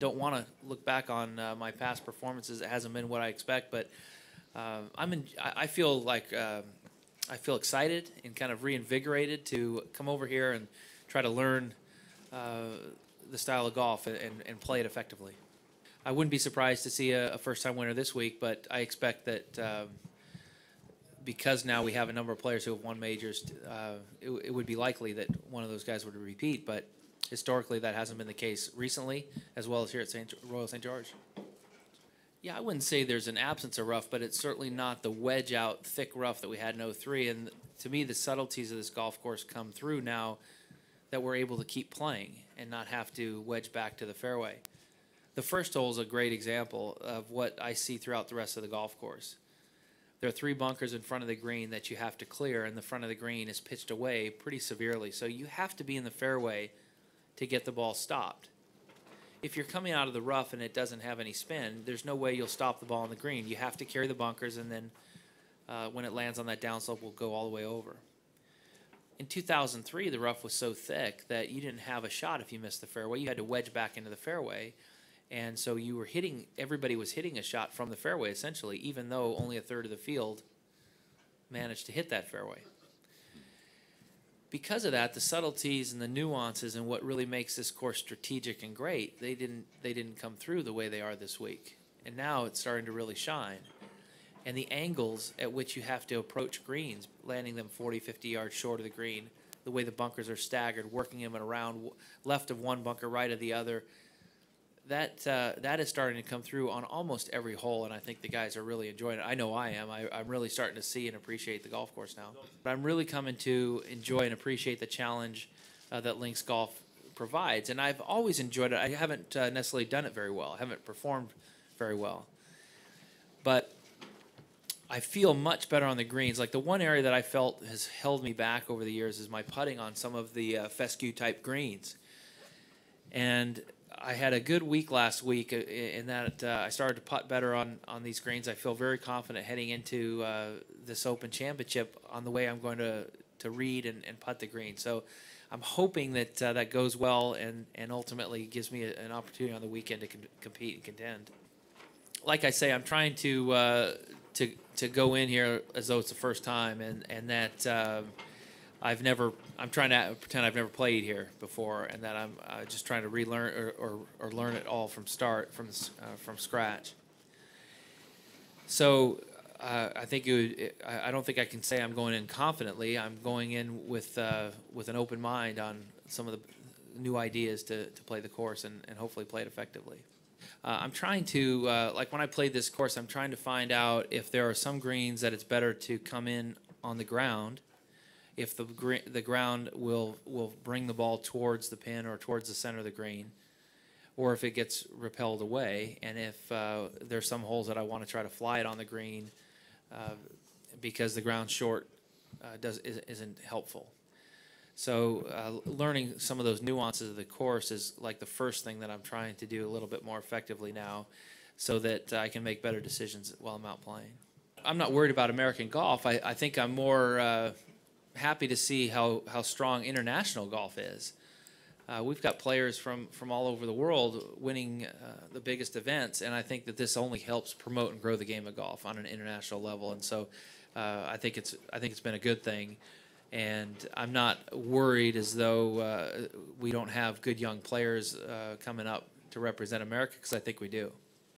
Don't want to look back on my past performances. It hasn't been what I expect, but I feel like I feel excited and kind of reinvigorated to come over here and try to learn the style of golf and play it effectively. I wouldn't be surprised to see a first-time winner this week, but I expect that because now we have a number of players who have won majors, it would be likely that one of those guys would repeat. But historically, that hasn't been the case recently, as well as here at Royal St. George. Yeah, I wouldn't say there's an absence of rough, but it's certainly not the wedge-out, thick rough that we had in '03. And to me, the subtleties of this golf course come through now that we're able to keep playing and not have to wedge back to the fairway. The first hole is a great example of what I see throughout the rest of the golf course. There are 3 bunkers in front of the green that you have to clear, and the front of the green is pitched away pretty severely. So you have to be in the fairway to get the ball stopped. If you're coming out of the rough and it doesn't have any spin, there's no way you'll stop the ball on the green. You have to carry the bunkers, and then when it lands on that downslope, we'll go all the way over. In 2003, the rough was so thick that you didn't have a shot if you missed the fairway. You had to wedge back into the fairway. And so you were hitting, everybody was hitting a shot from the fairway, essentially, even though only a third of the field managed to hit that fairway. Because of that, the subtleties and the nuances and what really makes this course strategic and great, they didn't come through the way they are this week. And now it's starting to really shine. And the angles at which you have to approach greens, landing them 40, 50 yards short of the green, the way the bunkers are staggered, working them around left of one bunker, right of the other, that is starting to come through on almost every hole, and I think the guys are really enjoying it. I know I am. I'm really starting to see and appreciate the golf course now. But I'm really coming to enjoy and appreciate the challenge that links golf provides, and I've always enjoyed it. I haven't necessarily done it very well. I haven't performed very well. But I feel much better on the greens. Like the one area that I felt has held me back over the years is my putting on some of the fescue-type greens. And I had a good week last week in that I started to putt better on these greens. I feel very confident heading into this Open Championship on the way I'm going to read and putt the green. So I'm hoping that that goes well and ultimately gives me an opportunity on the weekend to compete and contend. Like I say, I'm trying to go in here as though it's the first time, and that I'm trying to pretend I've never played here before, and that I'm just trying to relearn or learn it all from scratch. So I think I don't think I can say I'm going in confidently. I'm going in with an open mind on some of the new ideas to play the course and hopefully play it effectively. I'm trying to, like when I played this course, I'm trying to find out if there are some greens that it's better to come in on the ground, if the ground will bring the ball towards the pin or towards the center of the green, or if it gets repelled away, and if there's some holes that I want to try to fly it on the green because the ground short isn't helpful. So learning some of those nuances of the course is like the first thing that I'm trying to do a little bit more effectively now so that I can make better decisions while I'm out playing. I'm not worried about American golf. I think I'm more happy to see how strong international golf is. We've got players from all over the world winning the biggest events, and I think that this only helps promote and grow the game of golf on an international level. And so I think it's been a good thing. And I'm not worried as though we don't have good young players coming up to represent America, because I think we do.